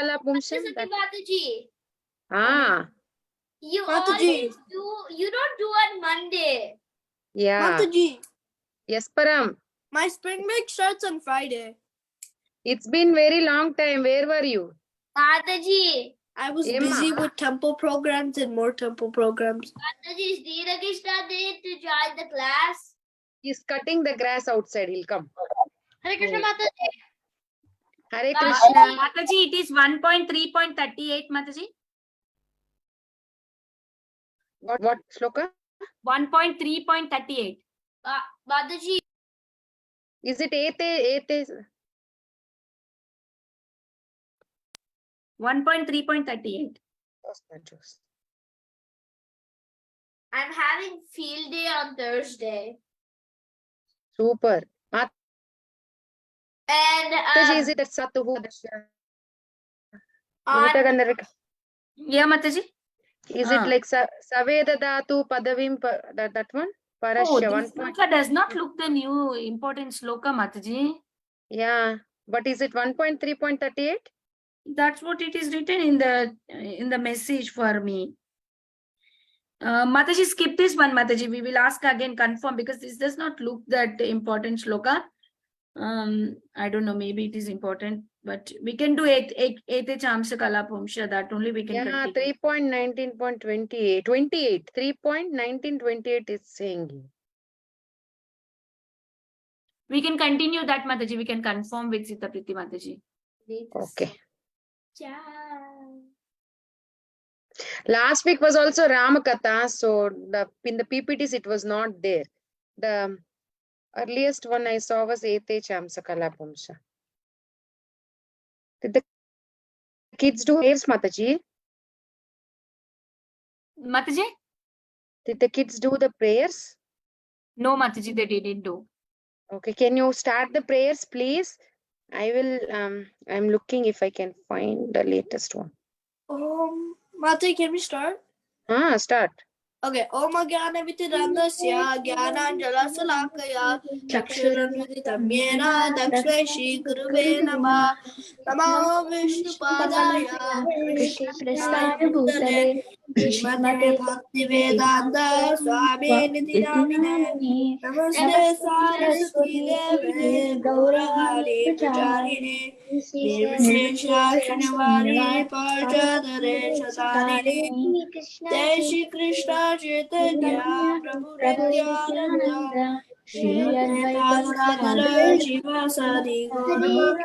Kala Pumsam. Mataji. Ah. You Mataji. always do. You don't do on Monday. Yeah. Mataji, Yes, Param. my spring break starts on Friday. It's been very long time. Where were you? Mataji. I was Emma. busy with temple programs and more temple programs. Mataji, is Dina Krishna there to join the class? He's cutting the grass outside. He'll come. Hare Krishna Mataji. Hare Bye. Krishna. Mataji, it is 1.3.38, Mataji. What Shloka? 1.3.38. Mataji. Is it Ete? 1.3.38. I'm having field day on Thursday. Super. And Mataji, is it at Satuhu? on, Yeah, Mataji. Is it like Saveda Dhatu Padavim, that one? Oh, Parashya, this sloka does not look the new important sloka, Mataji. Yeah, but is it 1.3.38? That's what it is written in the message for me. Mataji, skip this one, Mataji. We will ask again, confirm, because this does not look that important shloka. I don't know, maybe it is important, but we can do Ete Chamsa Kala Pumsha, that only we can Yeah, continue. 3.19.28. 28. 3.1928 is saying. We can continue that, Mataji. We can confirm with Sita Priti, Mataji. Okay. Last week was also Ramakatha, so in the PPTs it was not there. The earliest one I saw was Ete Chamsakala Pumsha. Did the kids do prayers, Mataji? Mataji? Did the kids do the prayers? No, Mataji, they didn't do. Okay, can you start the prayers, please? I will, I'm looking if I can find the latest one. Mataji, can we start? Start. Okay. Om Jnana Vitirandasya Jnananjala Salakaya Chakshuranviditam Yena Dakshre Shri Guruve Namah Namo Vishnupadaya Krishnaya Bhutale Srimate Bhaktivedanta Swami Niti Namine Namaste Saraswati Deve Gaurahari Pracharine Nirvishesha Shrinavari Parchadare Shatarine Jai Shri Krishna Chaitanya Prabhu Nityananda Shri Advaita Gadadhara Shivasadi Gaura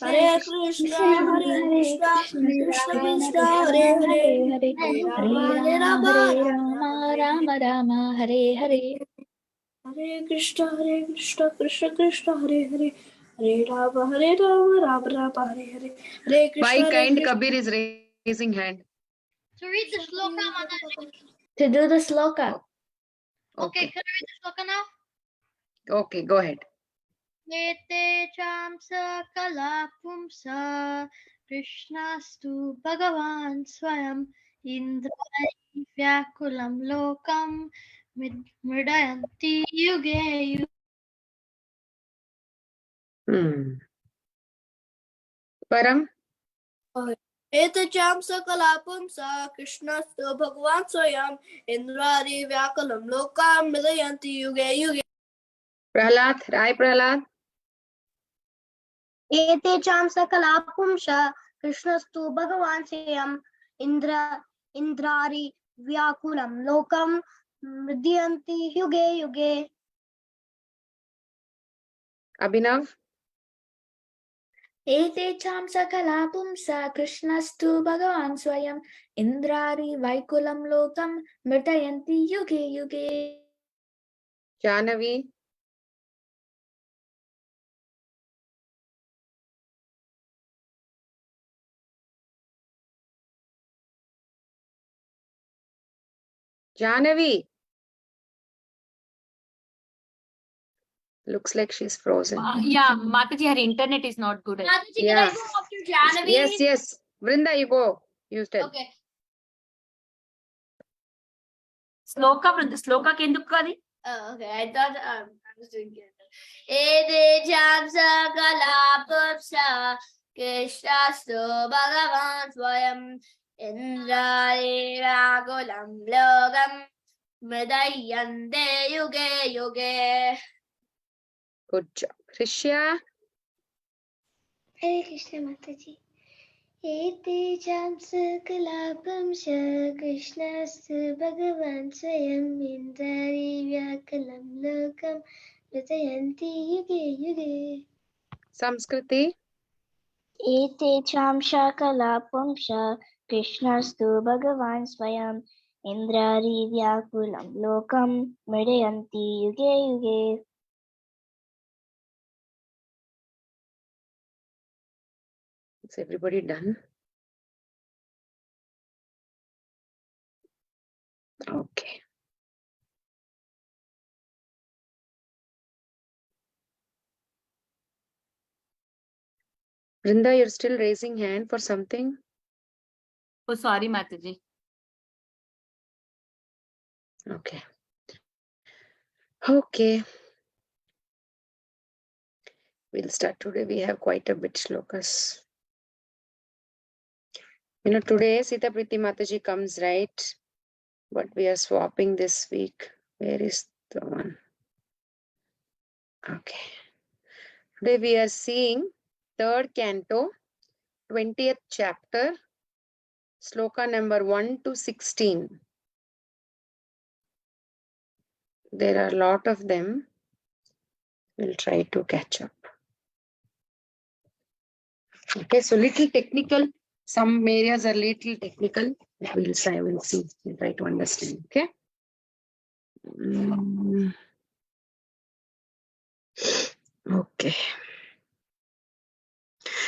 Hare Krishna Krishna Krishna Hare Hare Hare Rama Rama Rama Hare Hare Hare Krishna Krishna Krishna Hare Hare Hare Rama Rama Rama Hare Hare Hare Why Krishna kind Kabir is raising hand? to read the shloka, Mataji. To do the sloka. Okay, can I read the shloka now? Okay, go ahead. Ete Chamsa Kala Pumsa Krishnastu Bhagavan Swayam Indrani Vyakulam Lokam Mridayanti Yuge Param? Ete Chamsa Kala Pumsa Krishnastu Bhagavan Swayam Indrani Vyakalam Lokam Milayanti Yuge Yuge. Prahlad, Rai Prahlad. Ete Chamsa Kala Pumsa Krishnastu Bhagavan Swayam Indrari Vyakulam Lokam Mridyanti Yuge Yuge. Abhinav. Ete Chamsa Kala Pumsa Krishnastu Bhagavan Swayam Indrari Vaikulam Lokam Mritayanti Yuge Yuge. Jahnavi. Jahnavi. Looks like she's frozen. Yeah, Mataji, her internet is not good. Mataji, Yeah. can I go after Jahnavi? Yes. Vrinda, you go. You tell. Okay. Sloka kenduk kadi? Oh, okay. I thought I was doing it. Ete Chamsa Kala Pumsa कृष्णस्तु भगवान् स्वयं इन्द्राणीराकुलं लोकं मृदयन्ते युगे युगे. Good job. Rishya. Hare Krishna Mataji. Ete jam sakalapam sha Krishnastu Bhagavan Swayam Indari Vyakalam Lokam Ritayanti Yuge Yuge. Samskriti. Ete cham shakalapam sha Krishnastu Bhagavan Swayam Indrari Vyakulam Lokam Mridayanti Yuge Yuge. Is everybody done? Okay. Brinda, you're still raising hand for something? Oh, sorry, Mataji. Okay. Okay. We'll start today. We have quite a bit shlokas. You know, today Sita Priti Mataji comes, right? But we are swapping this week. Where is the one? Okay. Today we are seeing 3rd canto, 20th chapter, sloka number 1 to 16. There are a lot of them. We'll try to catch up. Okay, so little technical. Some areas are little technical. We'll try, we'll see, we'll try to understand. Okay. Okay.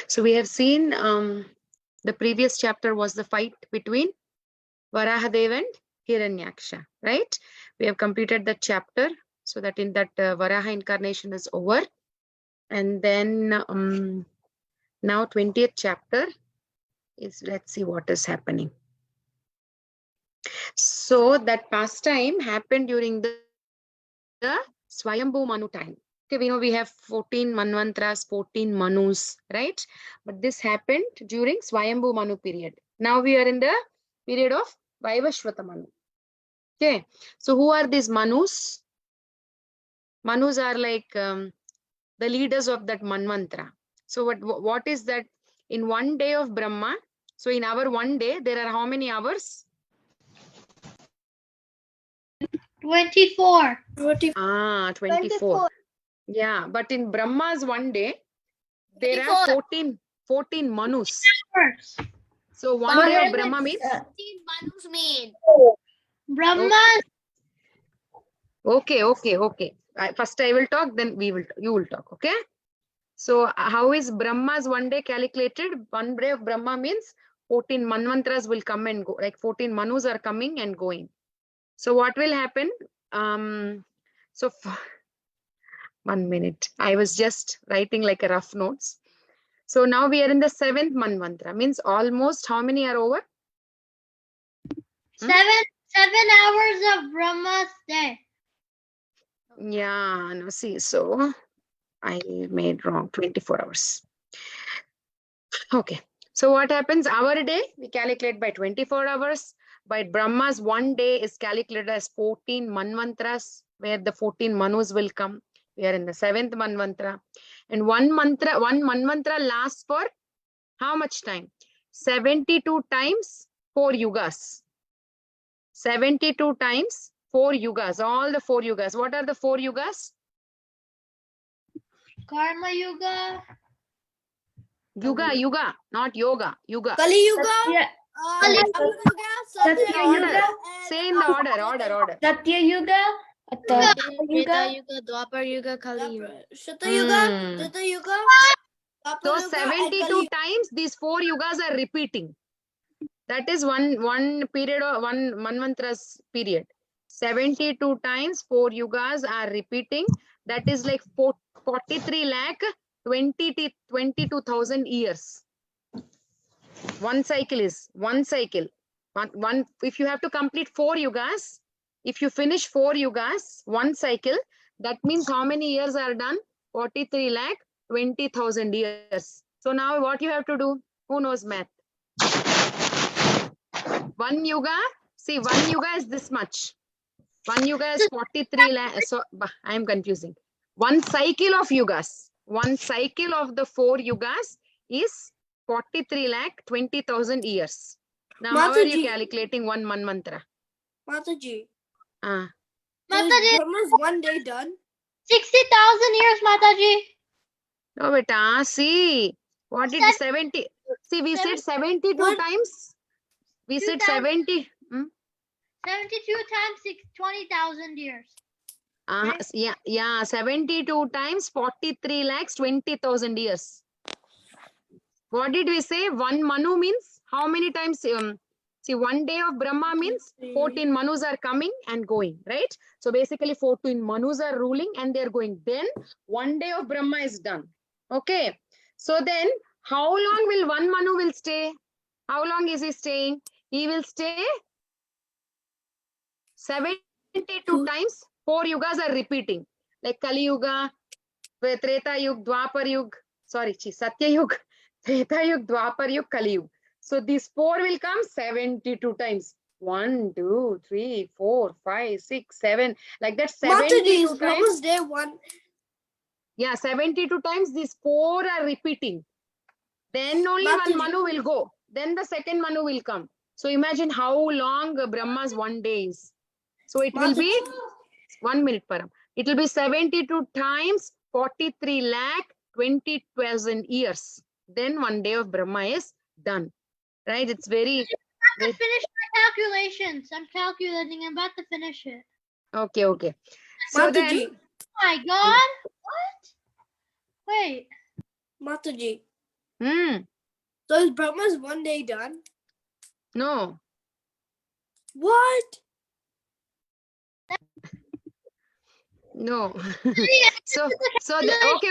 So we have seen the previous chapter was the fight between Varahadev and Hiranyaksha, right? We have completed that chapter so that in that Varaha incarnation is over. And then now 20th chapter is, let's see what is happening. So that pastime happened during the Swayambhu Manu time. Okay, we know we have 14 Manvantras, 14 Manus, right? But this happened during Swayambhu Manu period. Now we are in the period of Vaivashvata Manu. Okay, so who are these Manus? Manus are like the leaders of that Manvantra. So what is that? In one day of Brahma, so in our one day, there are how many hours? 24. 24. Yeah, but in Brahma's one day, there are 14 Manus. So one day of Brahma means? 14 Manus mean. Brahma. Okay. First I will talk, then you will talk, okay? So how is Brahma's one day calculated? One day of Brahma means 14 Manvantras will come and go, like 14 Manus are coming and going. So what will happen? So 1 minute. I was just writing like a rough notes. So now we are in the 7th Manvantra. Means almost how many are over? 7 hours of Brahma's day. Yeah, no, see, so I made wrong, 24 hours. Okay, so what happens? Our day, we calculate by 24 hours. But Brahma's one day is calculated as 14 Manvantras, where the 14 Manus will come. We are in the 7th Manvantra. And one Manvantra lasts for how much time? 72 times 4 yugas. 72 times 4 yugas. All the 4 yugas. What are the 4 yugas? Karma Yuga. Yuga, not yoga. Yuga. Kali Yuga. Satya Yuga, Say in the order. Satya Yuga, Treta Yuga, Yuga, Dwapar Yuga, Kali Yuga. Shata Yuga. Treta Yuga. So Dwapar Yuga, and 72 Kali times these 4 yugas are repeating. That is one period or one Manvantra's period. 72 times 4 yugas are repeating. That is like 43 lakh 22,000 years. One cycle is one cycle. One if you have to complete 4 yugas, if you finish 4 yugas, one cycle, that means how many years are done? 43 lakh 20,000 years. So So now what you have to do? Who knows math? One yuga, see, one yuga is this much. One yuga is 43 lakh. So I am confusing. One cycle of yugas. One cycle of the 4 yugas is 43 lakh 20,000 years. Now, how are you Mataji. calculating one mantra? Mataji. Ah, So is Mataji, Brahma's one day done? 60,000 years, Mataji. no, beta. See, what did 70? See, we said 72 What? times. We said 70. 72 times 20,000 years. Right. Yeah, 72 times 43 lakhs 20,000 years. What did we say? One Manu means how many times? See, one day of Brahma means 14 Manus are coming and going, right? So basically 14 Manus are ruling and they're going. Then one day of Brahma is done. Okay. So then how long will one Manu will stay? How long is he staying? He will stay 72 times. 4 yugas are repeating. Like Kali Yuga, Treta Yuga, Dwapar Yuga, sorry, Satya Yuga, Treta Yuga, Dwapar Yuga, Kali Yuga. So these 4 will come 72 times. 1, 2, 3, 4, 5, 6, 7. Like that, Mataji, 72 is times. Brahma's day one? Yeah, 72 times these 4 are repeating. Then only one Mataji. Manu will go. Then the second Manu will come. So imagine how long Brahma's one day is. So it will be, Mataji. 1 minute, Param. It will be 72 times 43 lakh 20,000 years. Then one day of Brahma is done. Right? It's very, I finished my calculations. I'm calculating. I'm about to finish it. okay, okay. So then, Mataji. Oh my God. What? Wait. Mataji. hmm, So is Brahma's one day done? no, What? no. so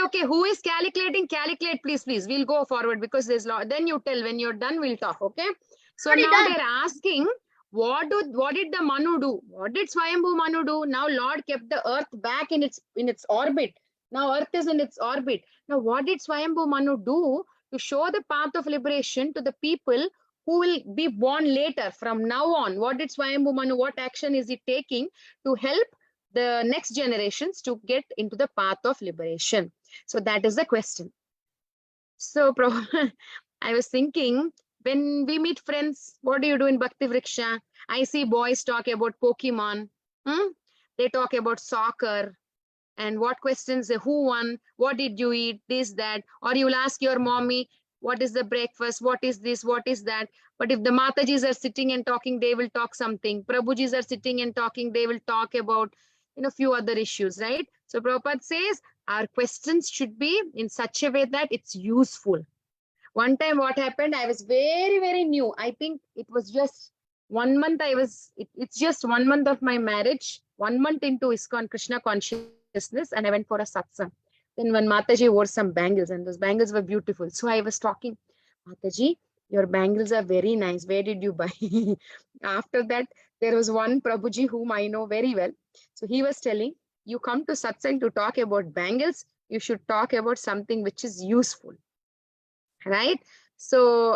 okay. Who is calculating? Calculate, please. We'll go forward because there's lot. Then you tell when you're done. We'll talk. Okay. So Already now done. they're asking, what did the Manu do? What did Swayambhu Manu do? Now Lord kept the earth back in its orbit. Now earth is in its orbit. Now what did Swayambhu Manu do to show the path of liberation to the people who will be born later from now on? What did Swayambhu Manu? What action is he taking to help the next generations to get into the path of liberation? So that is the question. So I was thinking, when we meet friends, what do you do in Bhakti Vriksha? I see boys talk about Pokemon. They talk about soccer. And what questions, who won, what did you eat, this, that. Or you will ask your mommy, what is the breakfast, what is this, what is that. But if the Matajis are sitting and talking, they will talk something. Prabhujis are sitting and talking, they will talk about few other issues, right? So Prabhupada says our questions should be in such a way that it's useful. One time what happened, I was very, very new. I think it was just 1 month it's just 1 month of my marriage, 1 month into ISKCON Krishna consciousness, and I went for a satsang. Then when Mataji wore some bangles, and those bangles were beautiful. So I was talking, Mataji, your bangles are very nice. Where did you buy? After that, there was one Prabhuji whom I know very well. So he was telling, you come to satsang to talk about bangles, you should talk about something which is useful. Right? So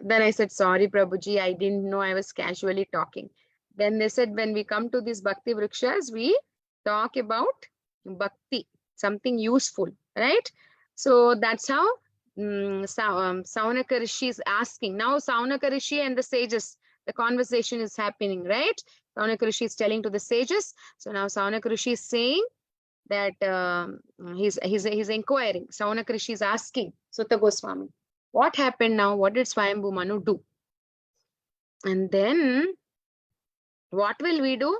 then I said, sorry, Prabhuji, I didn't know, I was casually talking. Then they said, when we come to these Bhakti Vrikshas, we talk about Bhakti, something useful, right? So that's how Saunaka Rishi is asking. Now Saunaka Rishi and the sages, the conversation is happening, right? Saunaka Rishi is telling to the sages. So now Saunaka Rishi is saying that he's inquiring. Saunaka Rishi is asking Sutta Goswami, what happened now? What did Swayambhu Manu do? And then what will we do?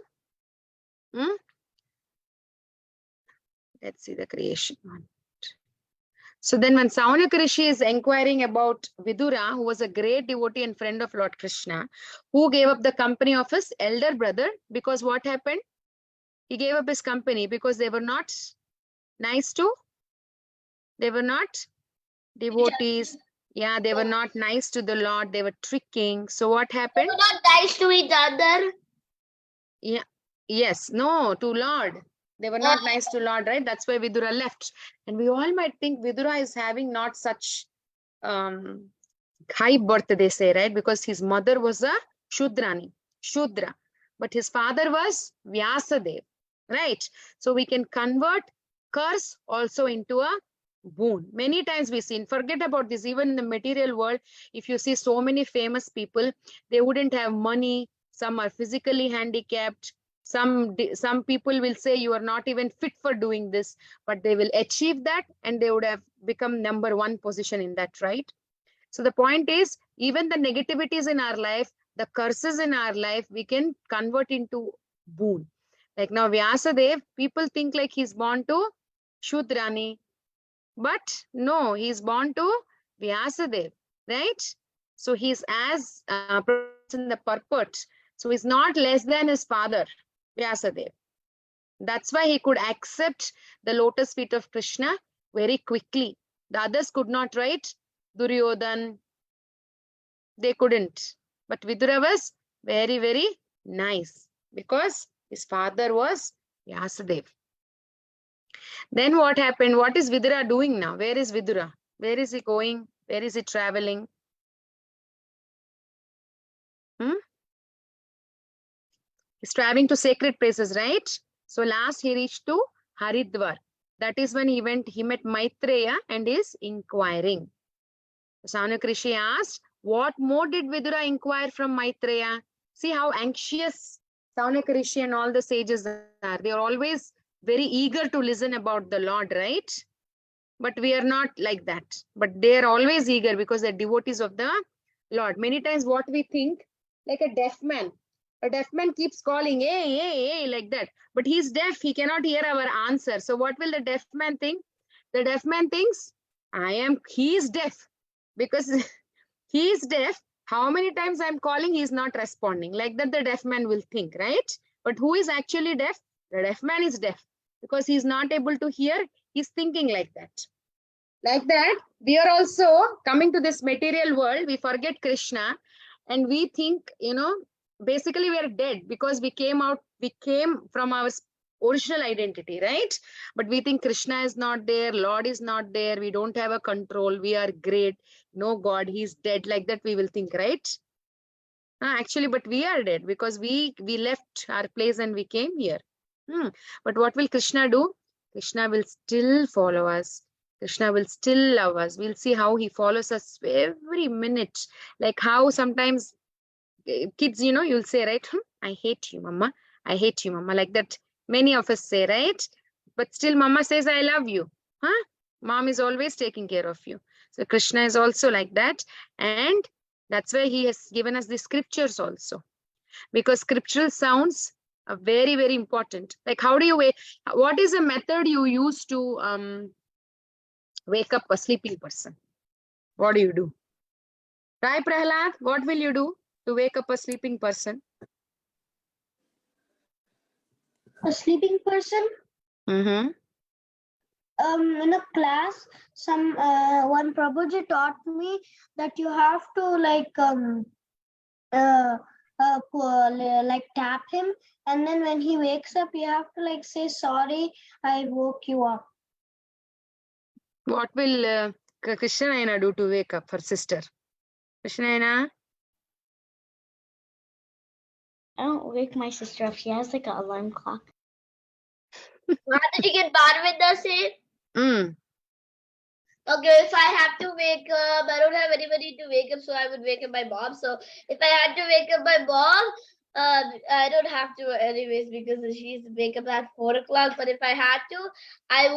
Let's see the creation one. So then when Saunaka Rishi is inquiring about Vidura, who was a great devotee and friend of Lord Krishna, who gave up the company of his elder brother, because what happened? He gave up his company because they were not nice to, they were not devotees. Yeah, they were not nice to the Lord. They were tricking. So what happened? Not nice to each other. Yeah. Yes. No, to Lord. They were not nice to Lord, right? That's why Vidura left. And we all might think Vidura is having not such high birth, they say, right? Because his mother was a Shudra, but his father was Vyasadev, right? So we can convert curse also into a boon. Many times we see, forget about this, even in the material world, if you see so many famous people, they wouldn't have money. Some are physically handicapped. Some people will say you are not even fit for doing this, but they will achieve that and they would have become number one position in that, right? So the point is, even the negativities in our life, the curses in our life, we can convert into boon. Like now Vyasadev, people think like he's born to Shudrani, but no, he's born to Vyasadev, right? So he's as in the purport. So he's not less than his father, Vyasadev. That's why he could accept the lotus feet of Krishna very quickly. The others could not, right? Duryodhan, they couldn't. But Vidura was very, very nice because his father was Vyasadev. Then what happened? What is Vidura doing now? Where is Vidura? Where is he going? Where is he traveling? He's traveling to sacred places, right? So last he reached to Haridwar. That is when he met Maitreya and is inquiring. Sanuk Rishi asked, what more did Vidura inquire from Maitreya? See how anxious Sanuk Rishi and all the sages are. They are always very eager to listen about the Lord, right? But we are not like that. But they are always eager because they're devotees of the Lord. Many times what we think, like a deaf man keeps calling, hey, hey, hey, like that. But he's deaf. He cannot hear our answer. So what will the deaf man think? The deaf man thinks, he is deaf. Because he is deaf. How many times I'm calling, he's not responding. Like that, the deaf man will think, right? But who is actually deaf? The deaf man is deaf. Because he's not able to hear, he's thinking like that. Like that, we are also coming to this material world. We forget Krishna and we think, basically we are dead because we came from our original identity, right? But we think Krishna is not there, Lord is not there, we don't have a control, we are great, no God, he's dead, like that we will think, right? Actually, but we are dead because we left our place and we came here. But what will Krishna do? Krishna will still follow us. Krishna will still love us. We'll see how he follows us every minute. Like how sometimes kids, you'll say, right? I hate you, mama. I hate you, mama. Like that, many of us say, right? But still, mama says, I love you. Mom is always taking care of you. So Krishna is also like that. And that's why he has given us the scriptures also. Because scriptural sounds are very, very important. Like how do you wake? What is a method you use to wake up a sleeping person? What do you do? Right, Prahlad? What will you do to wake up a sleeping person? A sleeping person? Mm-hmm. In a class, one Prabhuji taught me that you have to like tap him, and then when he wakes up, you have to like say sorry, I woke you up. What will Krishnayana do to wake up her sister? Krishnayana? I don't wake my sister up. She has like an alarm clock. Mataji, can Parveda say? Okay, if I have to wake up, I don't have anybody to wake up, so I would wake up my mom. So if I had to wake up my mom, I don't have to anyways because she's wake up at 4 o'clock. But if I had to, I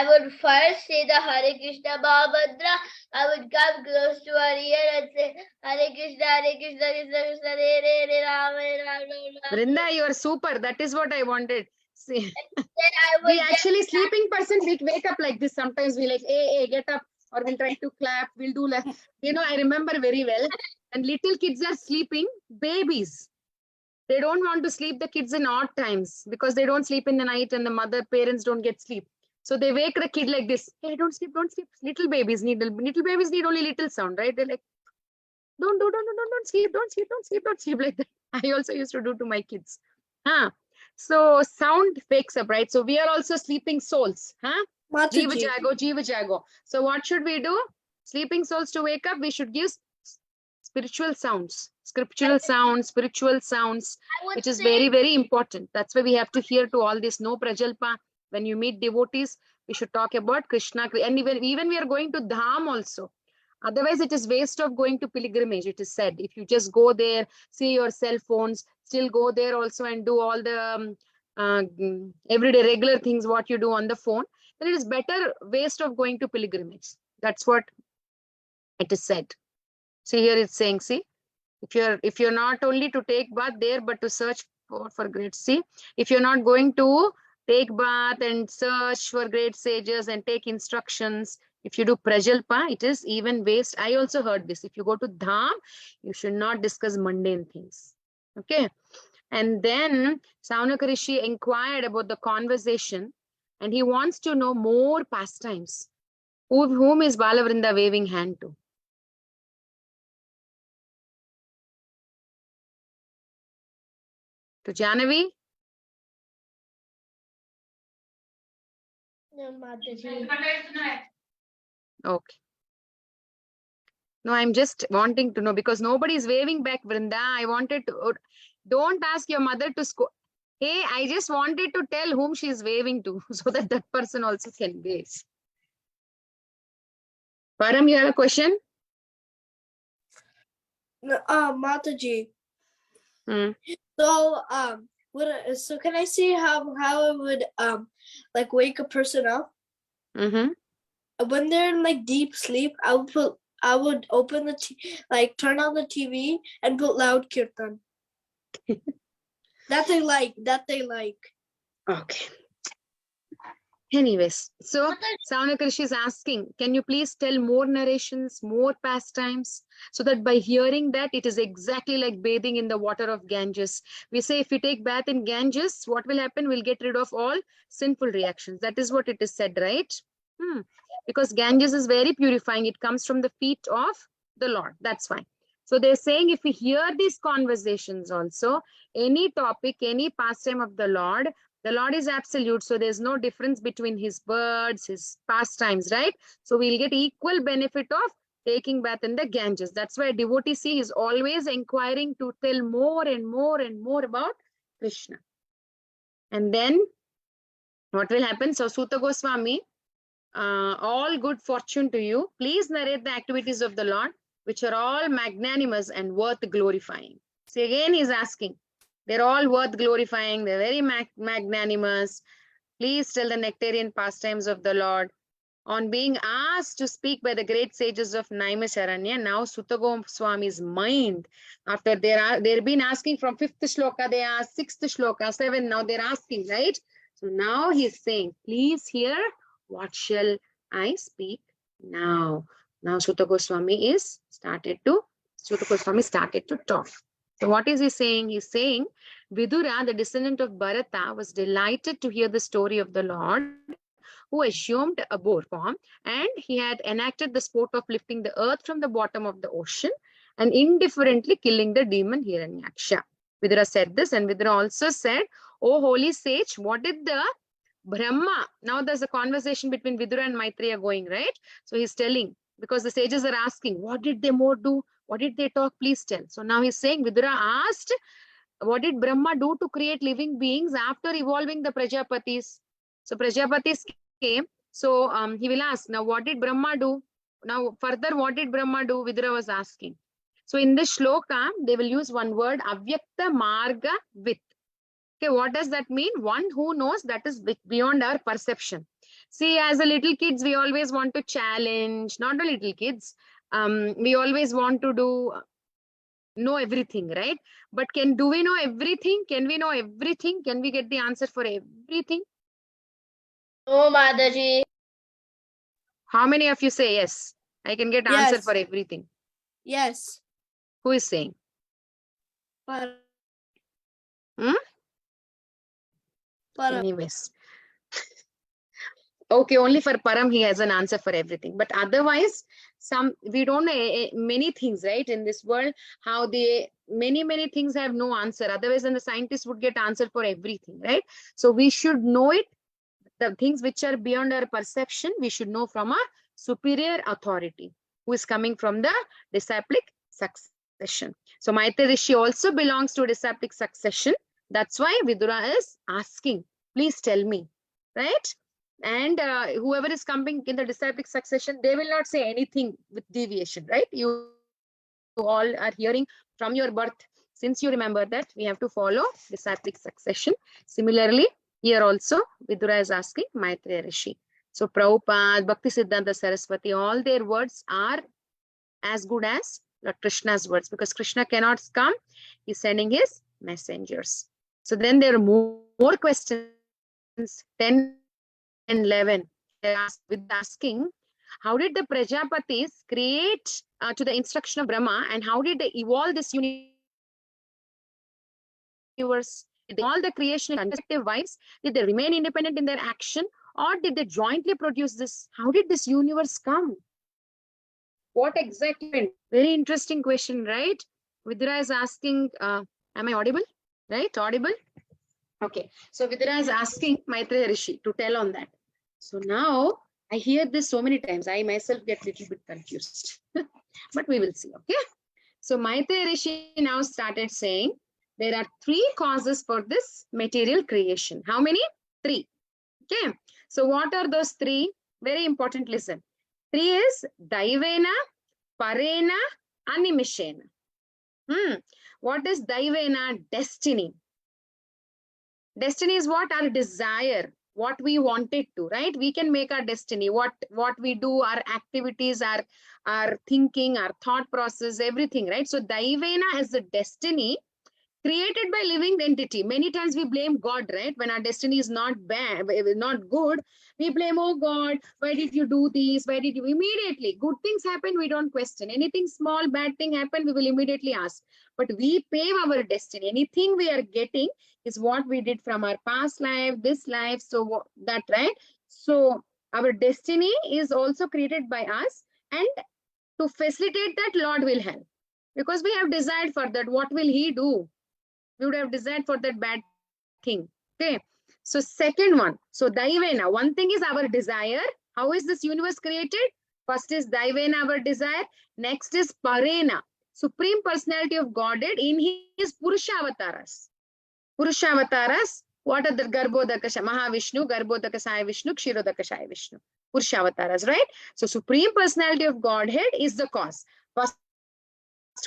would first say the Hare Krishna Mahamantra. I would come close to her ear and say Hare Krishna, Krishna Krishna, Hare Hare, Rama Rama Rama. Vrinda, you are super. That is what I wanted. See, Then I would we actually sleeping person, we wake up like this. Sometimes we like, hey, get up, or we'll try to clap. We'll do like, I remember very well. And little kids are sleeping, babies. They don't want to sleep the kids in odd times because they don't sleep in the night and the parents don't get sleep. So they wake the kid like this. Hey, don't sleep, don't sleep. Little babies need only little sound, right? They're like, don't sleep, don't sleep like that. I also used to do to my kids. So sound wakes up, right? So we are also sleeping souls. Mataji. Jiva jago. So what should we do? Sleeping souls to wake up, we should give spiritual sounds, scriptural sounds, spiritual sounds, I would which is say very, very important. That's why we have to hear to all this. No prajalpa. When you meet devotees, we should talk about Krishna. And even we are going to Dham also. Otherwise, it is waste of going to pilgrimage. It is said, if you just go there, see your cell phones, still go there also and do all the everyday regular things what you do on the phone, then it is better waste of going to pilgrimage. That's what it is said. See here it's saying, see, if you're not only to take bath there, but to search for great, see, if you're not going to take bath and search for great sages and take instructions, if you do prajalpa, it is even waste. I also heard this. If you go to dham, you should not discuss mundane things. Okay. And then Saunaka Rishi inquired about the conversation and he wants to know more pastimes. Whom is Balavrinda waving hand to? To Janavi? no, Mataji. Okay. No, I'm just wanting to know because nobody is waving back, Vrinda. I wanted to, don't ask your mother to score. Hey, I just wanted to tell whom she is waving to so that that person also can wave. Param, you have a question? Mataji. Hmm. So so can I see how it would like wake a person up Mm-hmm. when they're in like deep sleep? I would open turn on the TV and put loud kirtan. that they like. Okay. Anyways, so Saunakarishi is asking, can you please tell more narrations, more pastimes, so that by hearing that, it is exactly like bathing in the water of Ganges. We say if we take bath in Ganges, what will happen? We'll get rid of all sinful reactions. That is what it is said, right? Because Ganges is very purifying. It comes from the feet of the Lord. That's fine. So they're saying if we hear these conversations also, any topic, any pastime of the Lord is absolute. So there's no difference between his words, his pastimes, right? So we'll get equal benefit of taking bath in the Ganges. That's why devotee see is always inquiring to tell more and more and more about Krishna. And then what will happen? So Suta Goswami, all good fortune to you. Please narrate the activities of the Lord, which are all magnanimous and worth glorifying. See, again, he's asking. They're all worth glorifying. They're very magnanimous. Please tell the nectarian pastimes of the Lord. On being asked to speak by the great sages of Naimisharanya, now Suta Goswami's mind, after they're been asking from 5th shloka, they asked 6th shloka, 7, now they're asking, right? So now he's saying, please hear, what shall I speak now? Now Suta Goswami started to talk. So what is he saying? He's saying, Vidura, the descendant of Bharata, was delighted to hear the story of the Lord, who assumed a boar form, and he had enacted the sport of lifting the earth from the bottom of the ocean and indifferently killing the demon Hiranyaksha. Vidura said this, and Vidura also said, "O holy sage, what did the Brahma?" Now there's a conversation between Vidura and Maitreya going, right? So he's telling, because the sages are asking, what did they more do? What did they talk? Please tell. So now he's saying, Vidura asked, what did Brahma do to create living beings after evolving the Prajapatis? So Prajapatis came. So he will ask, now what did Brahma do? Now further, what did Brahma do? Vidura was asking. So in this shloka, they will use one word, avyakta marga with. Okay, what does that mean? One who knows, that is beyond our perception. See, as a little kids, we always want to challenge, not the little kids. We always want to know everything, right? But do we know everything? Can we know everything? Can we get the answer for everything? No, Mataji. How many of you say yes? I can get answer for everything. Yes. Who is saying? But Anyways. Okay, only for Param he has an answer for everything. But otherwise, we don't know many things, right? In this world, how many things have no answer. Otherwise, then the scientists would get answer for everything, right? So we should know it. the things which are beyond our perception, we should know from a superior authority who is coming from the disciplic succession. So Maitreya Rishi also belongs to disciplic succession. That's why Vidura is asking, please tell me, right? And whoever is coming in the disciplic succession, they will not say anything with deviation, right? You all are hearing from your birth. Since you remember that, we have to follow disciplic succession. Similarly, here also, Vidura is asking Maitreya Rishi. So Prabhupada, Bhakti Siddhanta Saraswati, all their words are as good as Lord Krishna's words, because Krishna cannot come. He's sending his messengers. So then there are more questions, 10 and 11. They're asking, how did the Prajapatis create to the instruction of Brahma, and how did they evolve this universe? Did all the creation and respective wives, did they remain independent in their action, or did they jointly produce this? How did this universe come? What exactly? Very interesting question, right? Vidura is asking, am I audible? Right? Audible? Okay. So Vidura is asking Maitreya Rishi to tell on that. So now I hear this so many times. I myself get a little bit confused. But we will see. Okay. So Maitreya Rishi now started saying there are 3 causes for this material creation. How many? 3. Okay. So what are those 3? Very important. Listen. 3 is Daivena, Parena, Animishena. What is Daivena? Destiny. Destiny is what? Our desire, what we wanted to, right? We can make our destiny. What we do, our activities, our thinking, our thought process, everything, right? So Daivena is the destiny created by living entity. Many times we blame God, right? When our destiny is not bad, not good, we blame, oh God, why did you do this? Why did you? Immediately, good things happen, we don't question. Anything small, bad thing happen, we will immediately ask. But we pave our destiny. Anything we are getting is what we did from our past life, this life, so that, right? So our destiny is also created by us, and to facilitate that, Lord will help. Because we have desired for that, what will He do? We would have desired for that bad thing. Okay. So second one. So Daivena. One thing is our desire. How is this universe created? First is Daivena, our desire. Next is Parena. Supreme Personality of Godhead in His Purusha avatars. Purusha avatars. What are the Garbhodakasha? Mahavishnu, Garbhodakasaya Vishnu, Kshirodakasaya Vishnu. Purusha avatars, right? So Supreme Personality of Godhead is the cause. First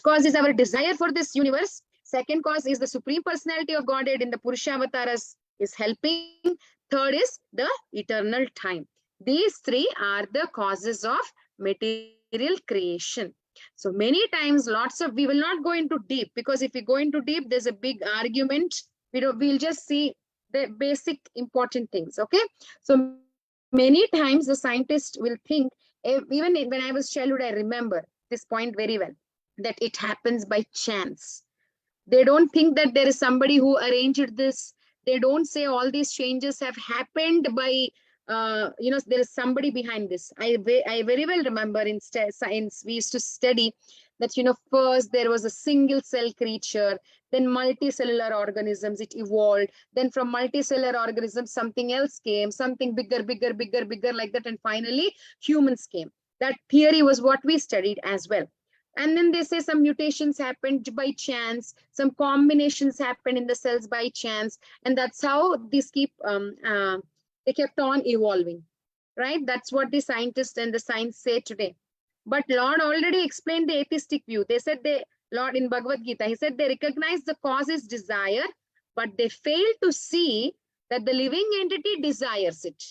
cause is our desire for this universe. Second cause is the Supreme Personality of Godhead in the Purusha avatars is helping. Third is the eternal time. These 3 are the causes of material creation. So many times, we will not go into deep, because if we go into deep, there's a big argument. We'll just see the basic important things. Okay. So many times the scientist will think, even when I was childhood, I remember this point very well, that it happens by chance. They don't think that there is somebody who arranged this. They don't say all these changes have happened by, there is somebody behind this. I very well remember in science, we used to study that, first there was a single cell creature, then multicellular organisms, it evolved. Then from multicellular organisms, something else came, something bigger, like that. And finally, humans came. That theory was what we studied as well. And then they say some mutations happened by chance, some combinations happen in the cells by chance, and that's how these they kept on evolving, right? That's what the scientists and the science say today. But Lord already explained the atheistic view. They said Lord in Bhagavad Gita, He said they recognize the cause is desire, but they fail to see that the living entity desires it.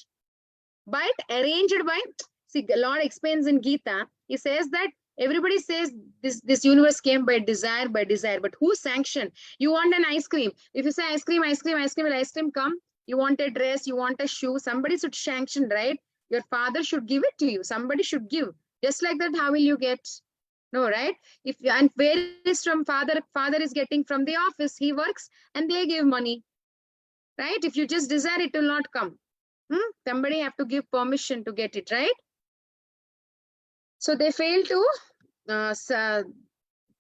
But arranged by, see, the Lord explains in Gita, He says that everybody says this universe came by desire, but who sanctioned? You want an ice cream. If you say ice cream, will ice cream come? You want a dress, you want a shoe, somebody should sanction, right? Your father should give it to you. Somebody should give. Just like that, how will you get? No, right? And where is from father? Father is getting from the office. He works and they give money, right? If you just desire, it will not come. Somebody have to give permission to get it, right? So they fail to,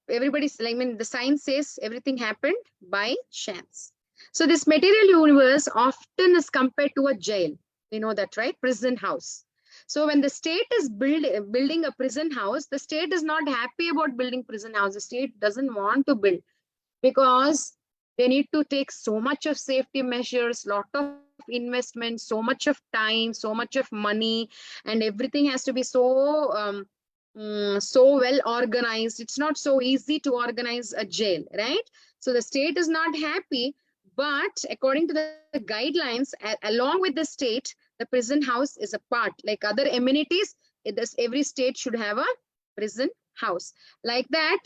everybody's, the science says everything happened by chance. So this material universe often is compared to a jail. We know that, right? Prison house. So when the state is building a prison house, the state is not happy about building prison house. The state doesn't want to build because they need to take so much of safety measures, lot of investment, so much of time, so much of money, and everything has to be so well organized. It's not so easy to organize a jail, right? So the state is not happy, but according to the guidelines, along with the state, the prison house is a part. Like other amenities, every state should have a prison house. Like that,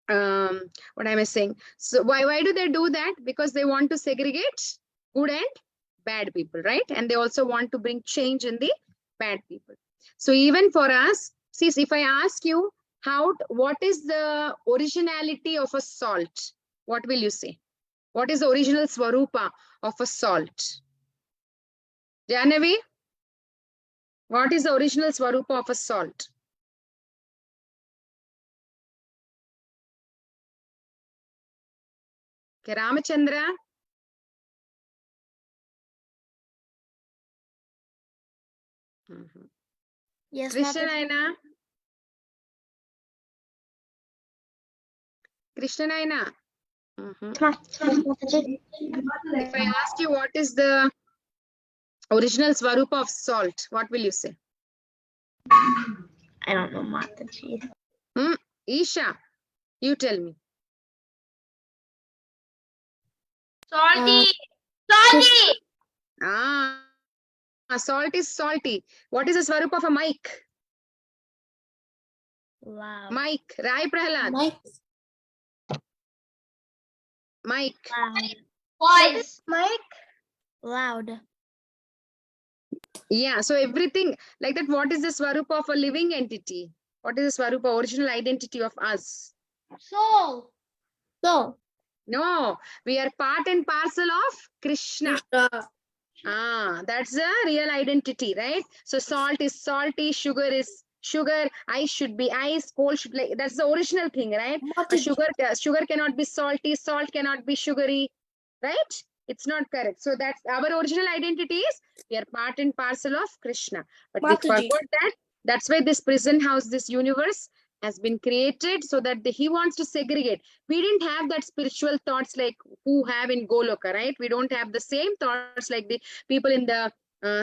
what am I saying? So why do they do that? Because they want to segregate good and bad people, right? And they also want to bring change in the bad people. So even for us, see, if I ask you what is the originality of a salt, what will you say? What is the original swarupa of a salt? Janavi, what is the original swarupa of a salt? Okay, Ramachandra. Yes, Krishna Mataji. Naina. Krishna Naina. If I ask you what is the original swarupa of salt, what will you say? I don't know, Mataji. Isha, you tell me. Salty. Salty. Salt is salty. What is the swarupa of a mic? Loud. Mic. Rai Prahlad. Mike. Mic. Loud. Voice. Loud. Yeah, so everything like that. What is the swarupa of a living entity? What is the swarupa, original identity of us? Soul. So, No, we are part and parcel of Krishna. Krishna. That's the real identity, right? So salt is salty, sugar is sugar, ice should be ice, coal should be, that's the original thing, right? Mataji. Sugar cannot be salty, salt cannot be sugary, right? It's not correct. So that's our original identity is we are part and parcel of Krishna. But we Mataji. forgot that. That's why this prison house, this universe has been created so that he wants to segregate. We didn't have that spiritual thoughts like who have in Goloka, right? We don't have the same thoughts like the people in the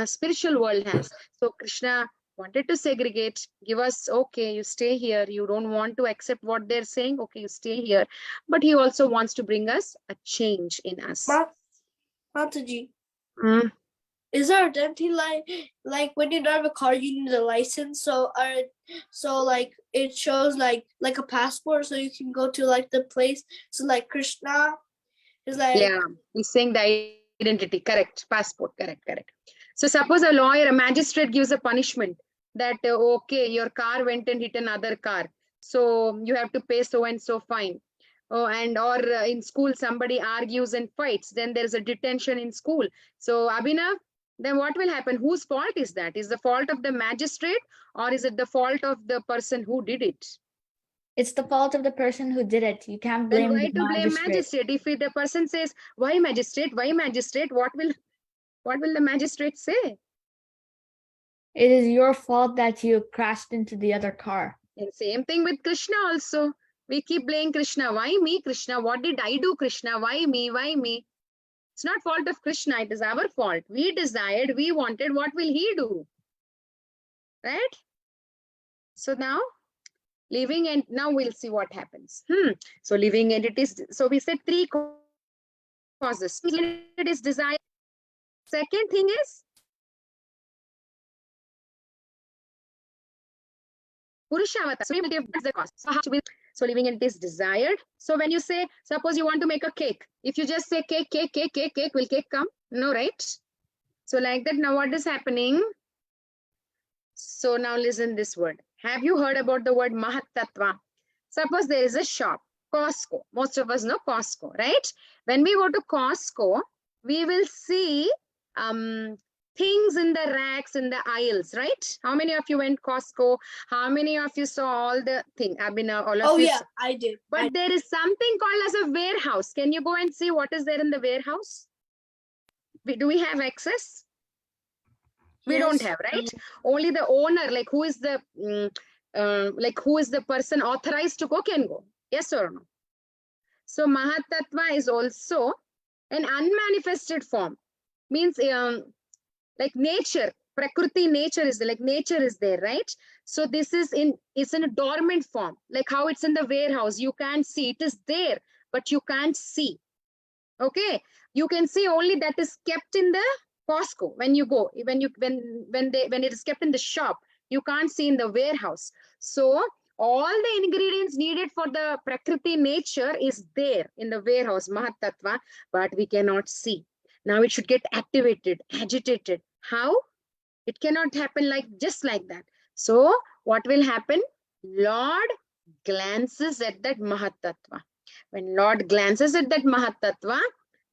spiritual world has. So Krishna wanted to segregate, give us, okay, you stay here. You don't want to accept what they're saying. Okay, you stay here. But he also wants to bring us a change in us. Mataji. Mm. Is there identity like when you drive a car you need a license, so like it shows like a passport so you can go to like the place, so like Krishna is like Yeah, he's saying the identity, correct, passport, correct. So suppose a lawyer, a magistrate gives a punishment that, okay, your car went and hit another car. So you have to pay so and so fine. Oh, or in school, somebody argues and fights, then there's a detention in school. So Abhinav, then what will happen? Whose fault is that? Is the fault of the magistrate or is it the fault of the person who did it? It's the fault of the person who did it. You can't Then blame why the to blame magistrate. magistrate? If the person says, why magistrate? Why magistrate? What will the magistrate say? It is your fault that you crashed into the other car. And same thing with Krishna also. We keep blaming Krishna. Why me, Krishna? What did I do, Krishna? Why me? Why me? It's not fault of Krishna. It is our fault. We desired, we wanted. What will he do? Right? So now, now we'll see what happens. So living entities. So we said 3 causes. It is desire. Second thing is Purushavata. So living entity is desired. So when you say, suppose you want to make a cake. If you just say cake, will cake come? No, right? So like that, now what is happening? So now listen this word. Have you heard about the word Mahatattva? Suppose there is a shop, Costco. Most of us know Costco, right? When we go to Costco, we will see things in the racks, in the aisles, right? How many of you went Costco? How many of you saw all the thing? Abhinav, all of you. yeah, I did. But there is something called as a warehouse. Can you go and see what is there in the warehouse? Do we have access? We don't Yes. have, right? Only the owner, like who is the person authorized to go can go. Yes or no? So Mahatattva is also an unmanifested form. Means like nature, Prakriti nature is there, like nature is there, right? So this is it's in a dormant form, like how it's in the warehouse. You can't see, it is there, but you can't see. Okay, you can see only that is kept in the Costco when you go, when it is kept in the shop, you can't see in the warehouse. So all the ingredients needed for the Prakriti nature is there in the warehouse, Mahatattva, but we cannot see. Now it should get activated, agitated. How? It cannot happen like just like that. So what will happen? Lord glances at that Mahatattva. When Lord glances at that Mahatattva,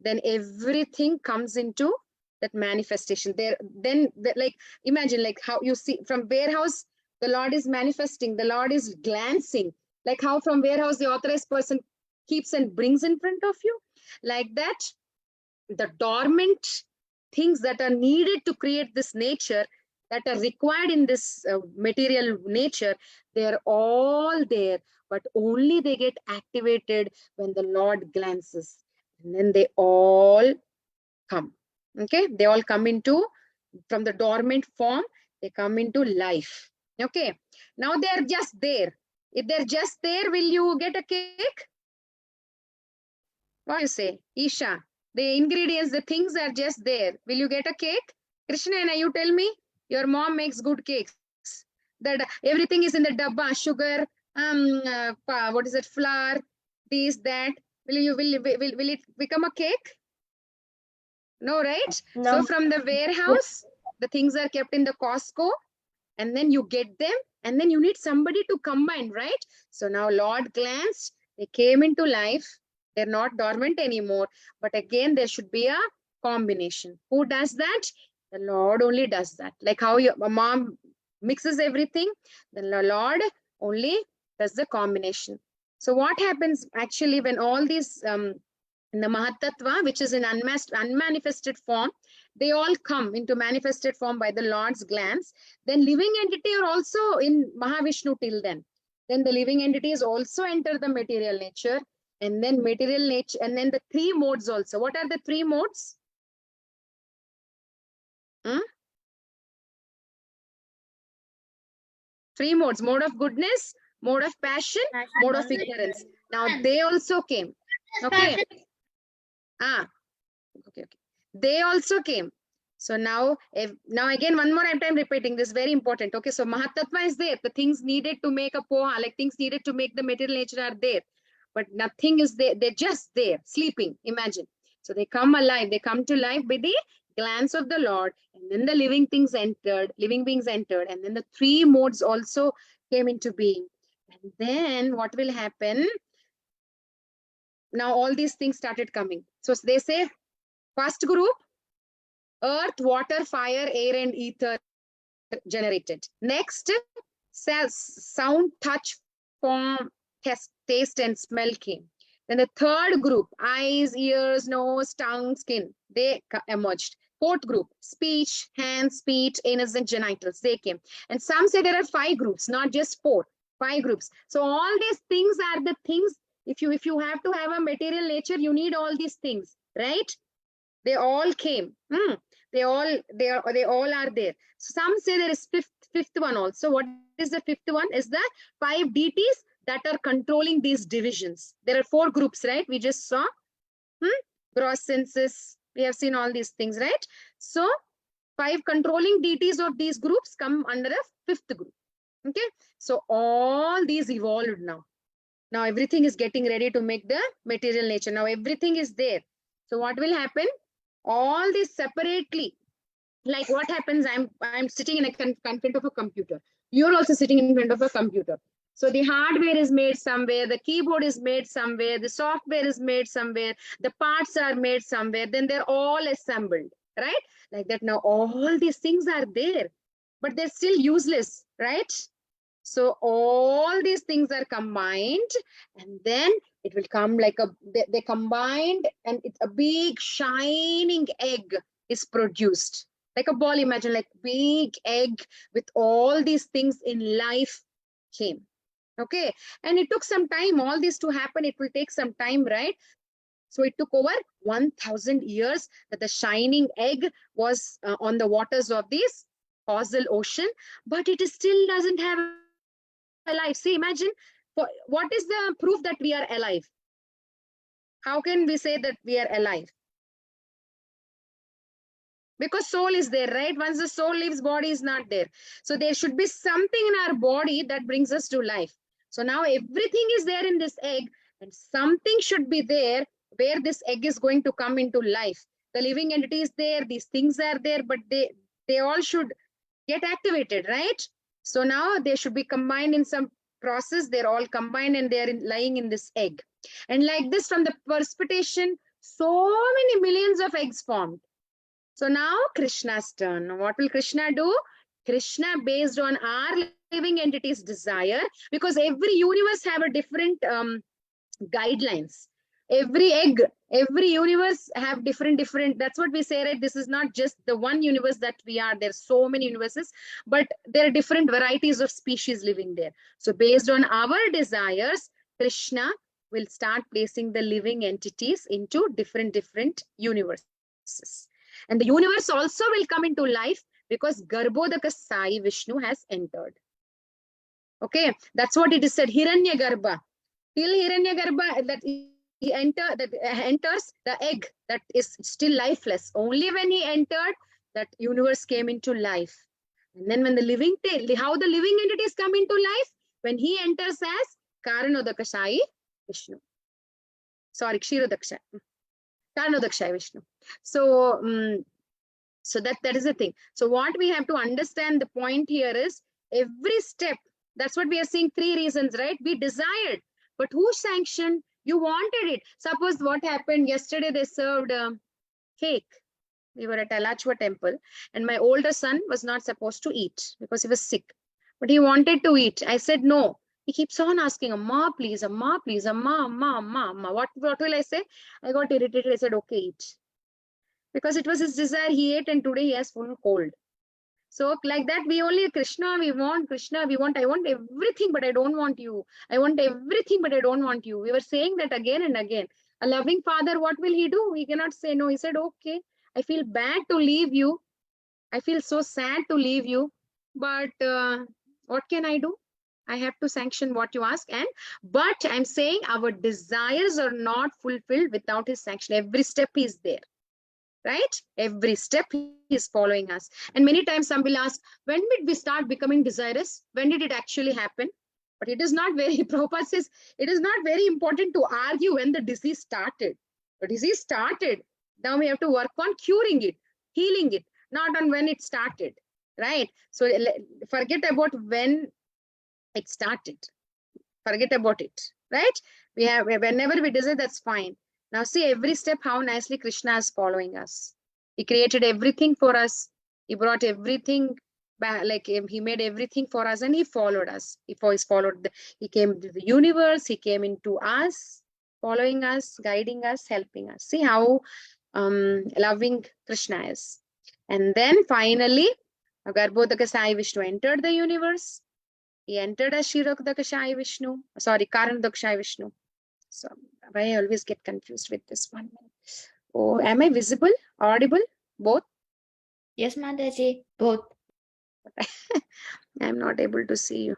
then everything comes into that manifestation. There, then like imagine like how you see from warehouse, the Lord is manifesting, the Lord is glancing, like how from warehouse the authorized person keeps and brings in front of you. Like that, the dormant things that are needed to create this nature, that are required in this material nature, they're all there, but only they get activated when the Lord glances, and then they all come. Okay, they all come into, from the dormant form, they come into life. Okay, now they're just there. If they're just there, will you get a cake? What do you say, Isha? The ingredients, the things are just there. Will you get a cake? Krishna, you tell me. Your mom makes good cakes. That everything is in the dabba, sugar, what is it, flour, this, that. Will it become a cake? No, right? No. So from the warehouse, the things are kept in the Costco, and then you get them, and then you need somebody to combine, right? So now Lord glanced, they came into life. They're not dormant anymore, but again there should be a combination. Who does that? The Lord only does that. Like how your mom mixes everything, the Lord only does the combination. So what happens actually when all these in the Mahatattva, which is in unmanifested form, they all come into manifested form by the Lord's glance. Then living entity are also in Mahavishnu till then. Then the living entities also enter the material nature, and then material nature, and then the three modes also. What are the three modes? Hmm? Three modes: mode of goodness, mode of passion, mode of ignorance. Now they also came. Okay. Okay. They also came. So now again, one more time repeating this, very important. Okay, so Mahatattva is there. The things needed to make a poha, like things needed to make the material nature are there. But nothing is there. They're just there, sleeping. Imagine. So they come alive. They come to life by the glance of the Lord. And then the living beings entered. And then the three modes also came into being. And then what will happen? Now all these things started coming. So they say, first group, earth, water, fire, air, and ether generated. Next, sound, touch, form, taste, and smell came. Then the third group, eyes, ears, nose, tongue, skin, they emerged. Fourth group, speech, hands, feet, anus, and genitals, they came. And some say there are 5 groups, not just 4, 5 groups. So all these things are the things, if you have to have a material nature, you need all these things, right? They all came. They all are there. Some say there is fifth one also. What is the fifth one? Is the 5 deities that are controlling these divisions. There are 4 groups, right? We just saw gross senses. We have seen all these things, right? So 5 controlling deities of these groups come under a 5th group. Okay. So all these evolved now. Now everything is getting ready to make the material nature. Now everything is there. So what will happen? All this separately, like what happens, I'm sitting in front of a computer, you're also sitting in front of a computer. So the hardware is made somewhere, the keyboard is made somewhere, the software is made somewhere, the parts are made somewhere, then they're all assembled, right? Like that. Now all these things are there, but they're still useless, right? So all these things are combined, and then it will come like they combined, and it's a big shining egg is produced. like a ball. Imagine like big egg with all these things in life came. Okay, and it took some time. All this to happen, it will take some time, right? So it took over 1,000 years that the shining egg was on the waters of this causal ocean, but it still doesn't have a life. See, imagine, what is the proof that we are alive? How can we say that we are alive? Because soul is there, right? Once the soul leaves, body is not there. So there should be something in our body that brings us to life. So now everything is there in this egg, and something should be there where this egg is going to come into life. The living entity is there, these things are there, but they all should get activated, right? So now they should be combined in some process. They're all combined and they're lying in this egg. And like this, from the precipitation, so many millions of eggs formed. So now Krishna's turn. What will Krishna do? Krishna, based on our living entity's desire, because every universe have a different guidelines. Every egg, every universe have different, that's what we say, right? This is not just the one universe that we are. There's so many universes, but there are different varieties of species living there. So based on our desires, Krishna will start placing the living entities into different universes. And the universe also will come into life because Garbhodaka Sai Vishnu has entered. Okay, that's what it is said, Hiranya Garbha. Till Hiranyagarbha, that enters the egg that is still lifeless. Only when he entered, that universe came into life. And then when the living, how the living entities come into life? When he enters as Karanodakashai Vishnu. Sorry, Kshirodakshai. Karanodakshai Vishnu. So, so that is the thing. So what we have to understand, the point here is, every step, that's what we are seeing, 3 reasons, right? We desired. But who sanctioned? You wanted it. Suppose what happened yesterday, they served cake. We were at Alachua temple and my older son was not supposed to eat because he was sick. But he wanted to eat. I said no. He keeps on asking, Amma, please, Amma, please, Amma, Amma, Amma, Amma. What will I say? I got irritated. I said, okay, eat. Because it was his desire. He ate and today he has full cold. So like that, we only Krishna, we want Krishna, we want, I want everything, but I don't want you. I want everything, but I don't want you. We were saying that again and again. A loving father, what will he do? He cannot say no. He said, okay, I feel bad to leave you. I feel so sad to leave you. But what can I do? I have to sanction what you ask. But I'm saying our desires are not fulfilled without his sanction. Every step is there. Right? Every step he is following us. And many times some will ask, when did we start becoming desirous? When did it actually happen? But it is not very, Prabhupada says, it is not very important to argue when the disease started. The disease started. Now we have to work on curing it, healing it, not on when it started. Right? So forget about when it started. Forget about it. Right? We have, whenever we desire, that's fine. Now see every step how nicely Krishna is following us. He created everything for us. He brought everything back, like he made everything for us and he followed us. He came to the universe, he came into us, following us, guiding us, helping us. See how loving Krishna is. And then finally, Garbhodaka Sai Vishnu entered the universe. He entered as Kshirodaka Sai Vishnu, sorry, Karanodaka Sai Vishnu. So I always get confused with this one. Oh, am I visible, audible, both? Yes, Mataji, both. I'm not able to see you.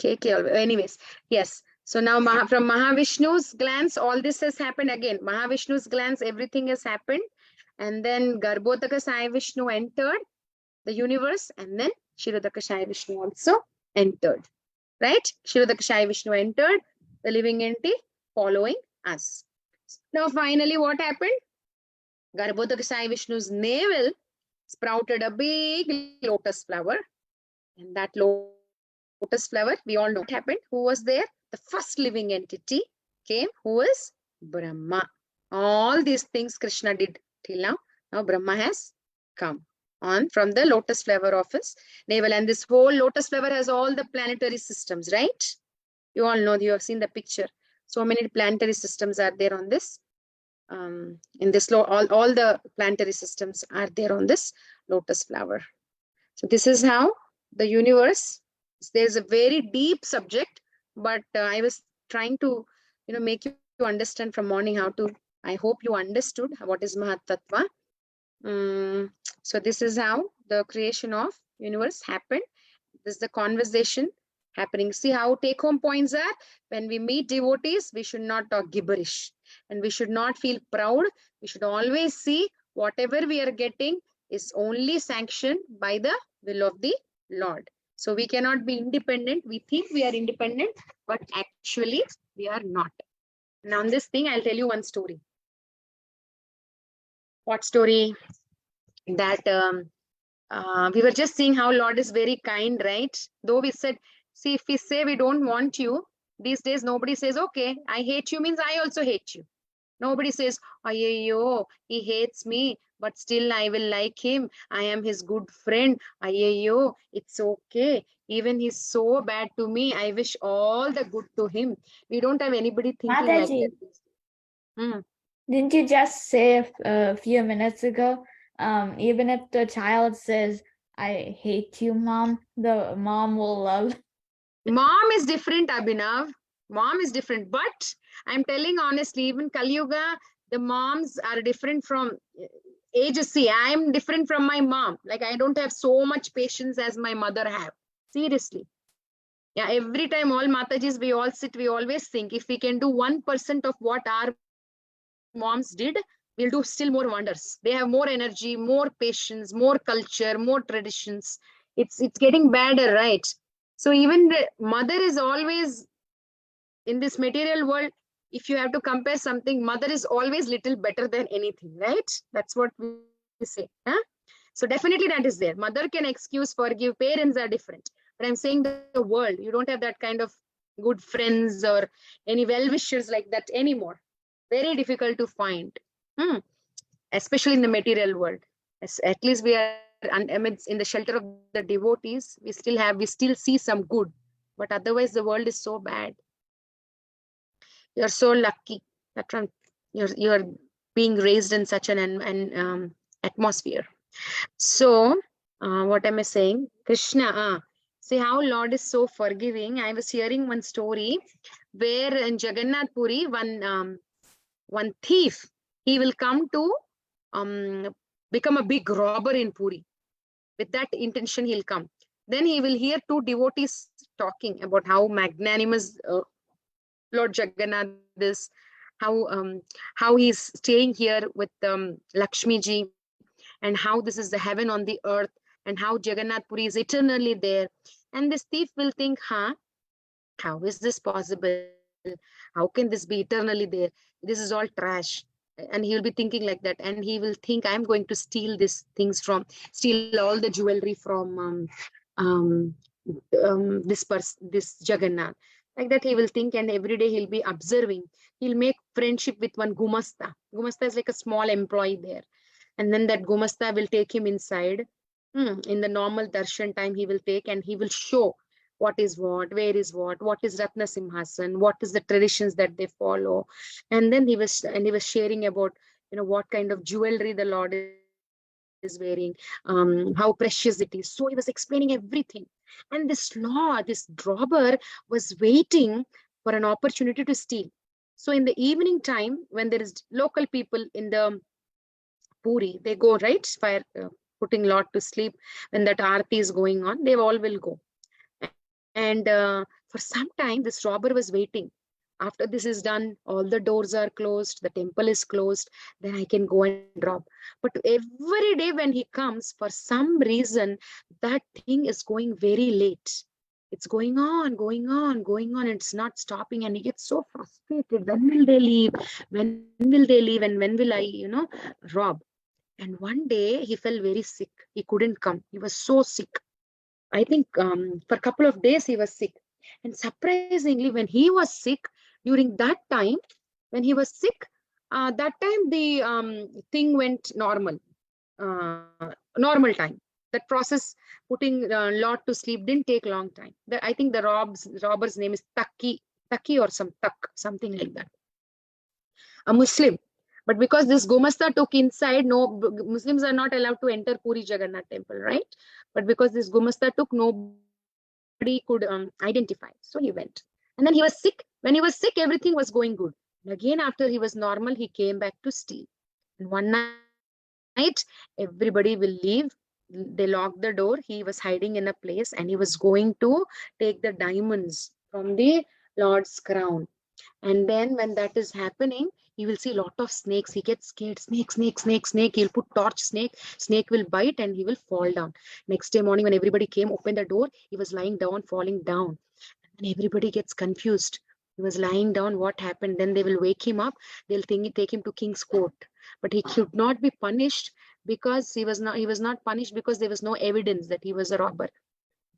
KK, anyways, yes. So now from Mahavishnu's glance, all this has happened again. Mahavishnu's glance, everything has happened. And then Garbhodaka Sai Vishnu entered the universe, and then Kshirodaka Sai Vishnu also entered. Right? Kshirodaka Sai Vishnu entered, the living entity following us. Now finally what happened? Garbhodaka Sai Vishnu's navel sprouted a big lotus flower. And that lotus flower, we all know what happened. Who was there? The first living entity came, who was Brahma. All these things Krishna did till now. Now Brahma has come on from the lotus flower of his navel. And this whole lotus flower has all the planetary systems, right? You all know, you have seen the picture. So many planetary systems are there on this. In this all the planetary systems are there on this lotus flower. So this is how the universe, there's a very deep subject, but I was trying to, make you understand from morning how to, I hope you understood what is Mahat Tattva. So this is how the creation of universe happened. This is the conversation happening. See how take home points are. When we meet devotees, we should not talk gibberish and we should not feel proud. We should always see whatever we are getting is only sanctioned by the will of the Lord. So we cannot be independent. We think we are independent, but actually we are not. Now on this thing, I'll tell you one story. What story? That we were just seeing how Lord is very kind, right? Though we said, see, if we say we don't want you, these days nobody says, okay, I hate you means I also hate you. Nobody says, ayyo, he hates me, but still I will like him. I am his good friend. Ayyo, it's okay. Even he's so bad to me, I wish all the good to him. We don't have anybody thinking like Mataji, that. didn't you just say a few minutes ago, even if the child says, I hate you, mom, the mom will love. Mom is different, Abhinav. Mom is different. But I'm telling honestly, even Kali Yuga, the moms are different from ages. See, I'm different from my mom. Like, I don't have so much patience as my mother have. Seriously. Yeah, every time all Matajis, we all sit, we always think if we can do 1% of what our moms did, we'll do still more wonders. They have more energy, more patience, more culture, more traditions. It's getting better, right? So even the mother is always in this material world. If you have to compare something, mother is always little better than anything, right? That's what we say. Huh? So definitely that is there. Mother can excuse, forgive. Parents are different. But I'm saying the world, you don't have that kind of good friends or any well-wishers like that anymore. Very difficult to find. Especially in the material world. At least we are amidst in the shelter of the devotees. We still see some good. But otherwise, the world is so bad. You're so lucky that you're being raised in such an atmosphere. So, what am I saying? Krishna, see how Lord is so forgiving. I was hearing one story where in Jagannath Puri, one thief, he will come to become a big robber in Puri. With that intention, he'll come. Then he will hear two devotees talking about how magnanimous Lord Jagannath is, how he's staying here with Lakshmi ji, and how this is the heaven on the earth, and how Jagannath Puri is eternally there. And this thief will think, how is this possible? How can this be eternally there? This is all trash. And he will be thinking like that. And he will think, I'm going to steal steal all the jewelry from this Jagannath. Like that he will think, and every day he'll be observing. He'll make friendship with one Gumasta. Gumasta is like a small employee there. And then that Gumasta will take him inside. In the normal darshan time, he will take and he will show what is what, where is what is Ratna Simhasan, what is the traditions that they follow. And then he was sharing about, what kind of jewelry the Lord is wearing, how precious it is. So he was explaining everything. And this robber was waiting for an opportunity to steal. So in the evening time, when there is local people in the Puri, they go, right, fire, putting Lord to sleep. When that aarti is going on, they all will go. And for some time, this robber was waiting. After this is done, all the doors are closed, the temple is closed, then I can go and rob. But every day when he comes, for some reason, that thing is going very late. It's going on, and it's not stopping. And he gets so frustrated. When will they leave? When will they leave? And when will I, rob? And one day he felt very sick. He couldn't come. He was so sick. I think for a couple of days he was sick. And surprisingly, when he was sick, during that time, when he was sick, that time the thing went normal. Normal time. That process, putting Lord to sleep, didn't take long time. I think the robber's name is Taki or something like that. A Muslim. But because this Gumasta took inside, no Muslims are not allowed to enter Puri Jagannath temple, right? But because this Gumasta took, nobody could identify. So he went. And then he was sick. When he was sick, everything was going good. And again, after he was normal, he came back to steal. And one night, everybody will leave. They locked the door. He was hiding in a place and he was going to take the diamonds from the Lord's crown. And then when that is happening, he will see a lot of snakes. He gets scared. Snake, snake, snake, snake. He'll put torch, snake. Snake will bite and he will fall down. Next day morning, when everybody came, opened the door, he was lying down, falling down. And everybody gets confused. He was lying down. What happened? Then they will wake him up. They'll take him to King's Court. But he could not be punished because he was not punished because there was no evidence that he was a robber.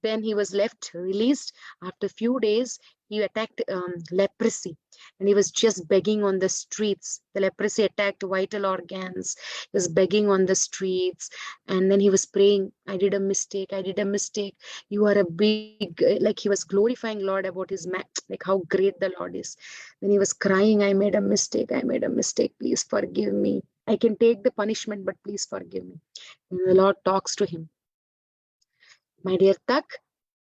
Then he was released. After a few days, he attacked leprosy and he was just begging on the streets. The leprosy attacked vital organs. He was begging on the streets. And then he was praying, I did a mistake. I did a mistake. You are a big, like he was glorifying Lord about his, like how great the Lord is. Then he was crying, I made a mistake. I made a mistake. Please forgive me. I can take the punishment, but please forgive me. And the Lord talks to him. My dear Tak,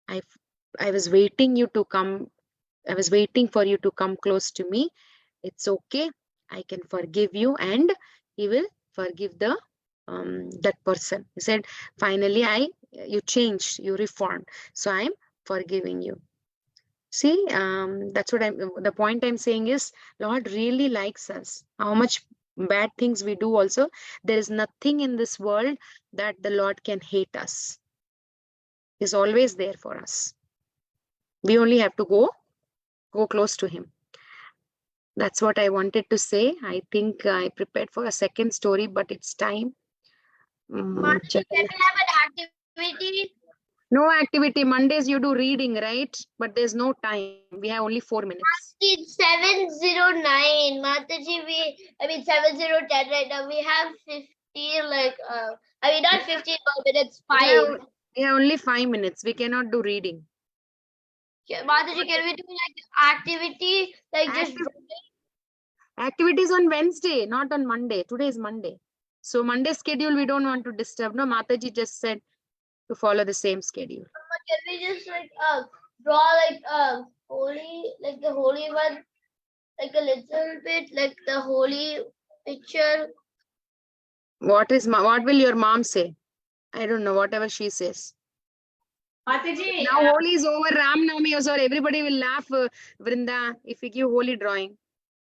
I was waiting you to come. I was waiting for you to come close to me. It's okay. I can forgive you, and he will forgive the that person. He said, finally, you changed, you reformed, so I'm forgiving you. See, that's what the point I'm saying is, Lord really likes us. How much bad things we do also, there is nothing in this world that the Lord can hate us. Is always there for us. We only have to go close to him. That's what I wanted to say. I think I prepared for a second story, but it's time. Can we have an activity? No activity. Mondays you do reading, right? But there's no time. We have only 4 minutes. It's 7:09. Mataji, 7:10 right now. We have 15, not 15 more minutes, 5. We have only 5 minutes. We cannot do reading. Mataji, can we do activity? Activities on Wednesday, not on Monday. Today is Monday. So Monday schedule we don't want to disturb. No, Mataji just said to follow the same schedule. Can we just draw holy, the holy one, a little bit, the holy picture? What will your mom say? I don't know, whatever she says. Mataji, now Holi is over, Ram Navami is over, everybody will laugh, Vrinda, if we give Holi drawing.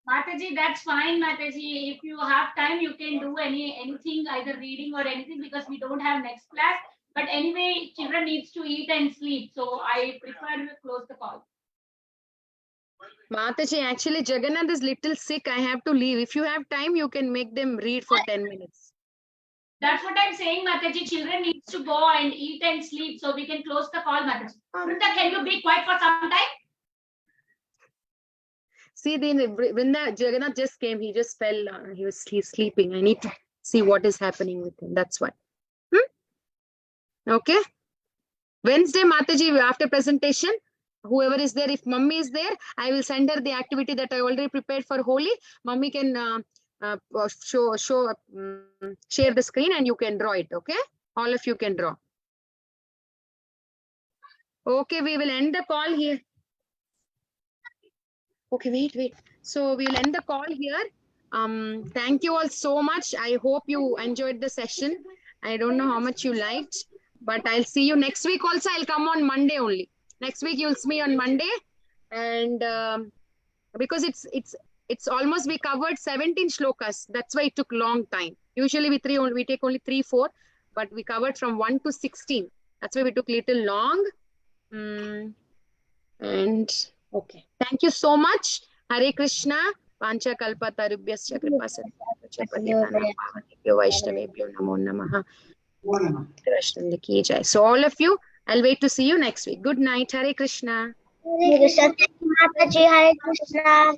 Mataji, that's fine, Mataji. If you have time, you can do anything, either reading or anything, because we don't have next class. But anyway, children needs to eat and sleep. So I prefer to close the call. Mataji, actually Jagannath is little sick. I have to leave. If you have time, you can make them read for 10 minutes. That's what I'm saying, Mataji. Children needs to go and eat and sleep. So we can close the call, Mataji. Vrinda, can you be quiet for some time? See, Vrinda, Jagannath just came. He just fell. He's sleeping. I need to see what is happening with him. That's why. Okay. Wednesday, Mataji, after presentation, whoever is there, if Mummy is there, I will send her the activity that I already prepared for Holi. Mummy can share the screen and you can draw it. Okay. All of you can draw. Okay. We will end the call here. Okay, wait. So we'll end the call here. Thank you all so much. I hope you enjoyed the session. I don't know how much you liked, but I'll see you next week also. I'll come on Monday only. Next week you'll see me on Monday. And because it's almost, we covered 17 shlokas. That's why it took long time. Usually we take only 3, 4, but we covered from 1 to 16. That's why we took little long. And okay, thank you so much. Hare Krishna. Pancha kalpa tarubhyasya kripa Vaishnavebhyo namo namaha. Krishna ki jai. So all of you, I'll wait to see you next week. Good night. Hare Krishna. Hare Krishna. Thank you, Mataji. Hare Krishna.